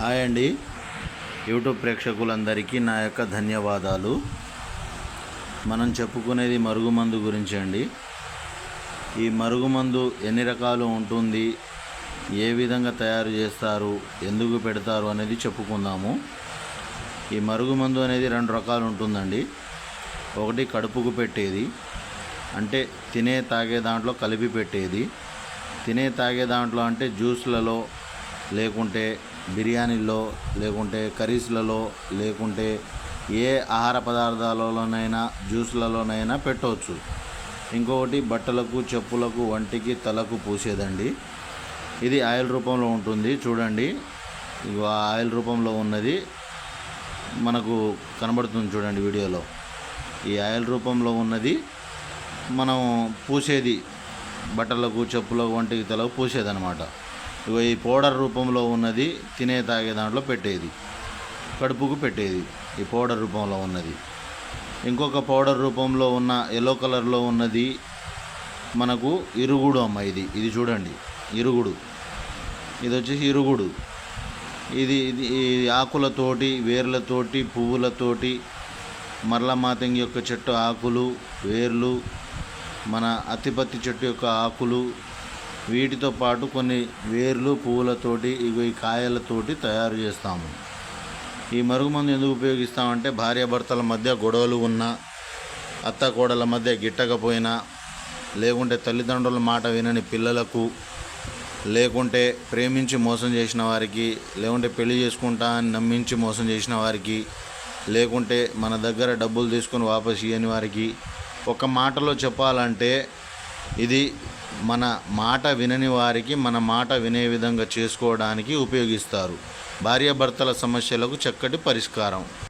Hi అండి, YouTube ప్రేక్షకులందరికీ నా యొక్క ధన్యవాదాలు. మనం చెప్పుకునేది మరుగుమందు గురించి అండి. ఈ మరుగుమందు ఎన్ని రకాలు ఉంటుంది, ఏ విధంగా తయారు చేస్తారు, ఎందుకు పెడతారు అనేది చెప్పుకుందాము. ఈ మరుగుమందు అనేది 2 రకాలు ఉంటుందండి. ఒకటి కడుపుకు పెట్టేది, అంటే తినే తాగే దాంట్లో కలిపి పెట్టేది. తినే తాగే దాంట్లో అంటే జ్యూస్లలో, లేకుంటే బిర్యానీల్లో, లేకుంటే కర్రీస్లలో, లేకుంటే ఏ ఆహార పదార్థాలలోనైనా జ్యూస్లలోనైనా పెట్టవచ్చు. ఇంకొకటి బట్టలకు, చెప్పులకు, వంటికి, తలకు పూసేదండి. ఇది ఆయిల్ రూపంలో ఉంటుంది. చూడండి, ఇగో ఆ ఆయిల్ రూపంలో ఉన్నది మనకు కనబడుతుంది. చూడండి వీడియోలో. ఈ ఆయిల్ రూపంలో ఉన్నది మనం పూసేది, బట్టలకు, చెప్పులకు, వంటికి, తలకు పూసేదన్నమాట. ఇగో ఈ పౌడర్ రూపంలో ఉన్నది తినే తాగే దాంట్లో పెట్టేది, కడుపుకు పెట్టేది. ఈ పౌడర్ రూపంలో ఉన్నది. ఇంకొక పౌడర్ రూపంలో ఉన్న ఎల్లో కలర్లో ఉన్నది మనకు ఇరుగుడు అమ్మ. ఇది చూడండి, ఇరుగుడు. ఇది వచ్చేసి ఇరుగుడు. ఇది ఆకులతోటి, వేర్లతోటి, పువ్వులతోటి, మరల మాతంగి యొక్క చెట్టు ఆకులు, వేర్లు, మన అత్తిపత్తి చెట్టు యొక్క ఆకులు, వీటితో పాటు కొన్ని వేర్లు, పువ్వులతోటి, ఈ కాయలతోటి తయారు చేస్తాము. ఈ మరుగుమందు ఎందుకు ఉపయోగిస్తామంటే భార్యాభర్తల మధ్య గొడవలు ఉన్నా, అత్త కోడల మధ్య గిట్టకపోయినా, లేకుంటే తల్లిదండ్రుల మాట వినని పిల్లలకు, లేకుంటే ప్రేమించి మోసం చేసిన వారికి, లేకుంటే పెళ్లి చేసుకుంటా అని నమ్మించి మోసం చేసిన వారికి, లేకుంటే మన దగ్గర డబ్బులు తీసుకొని వాపసు ఇవ్వని వారికి, ఒక మాటలో చెప్పాలంటే ఇది మన మాట వినని వారికి మన మాట వినే విధంగా చేసుకోవడానికి ఉపయోగిస్తారు. భార్యాభర్తల సమస్యలకు చక్కటి పరిష్కారం.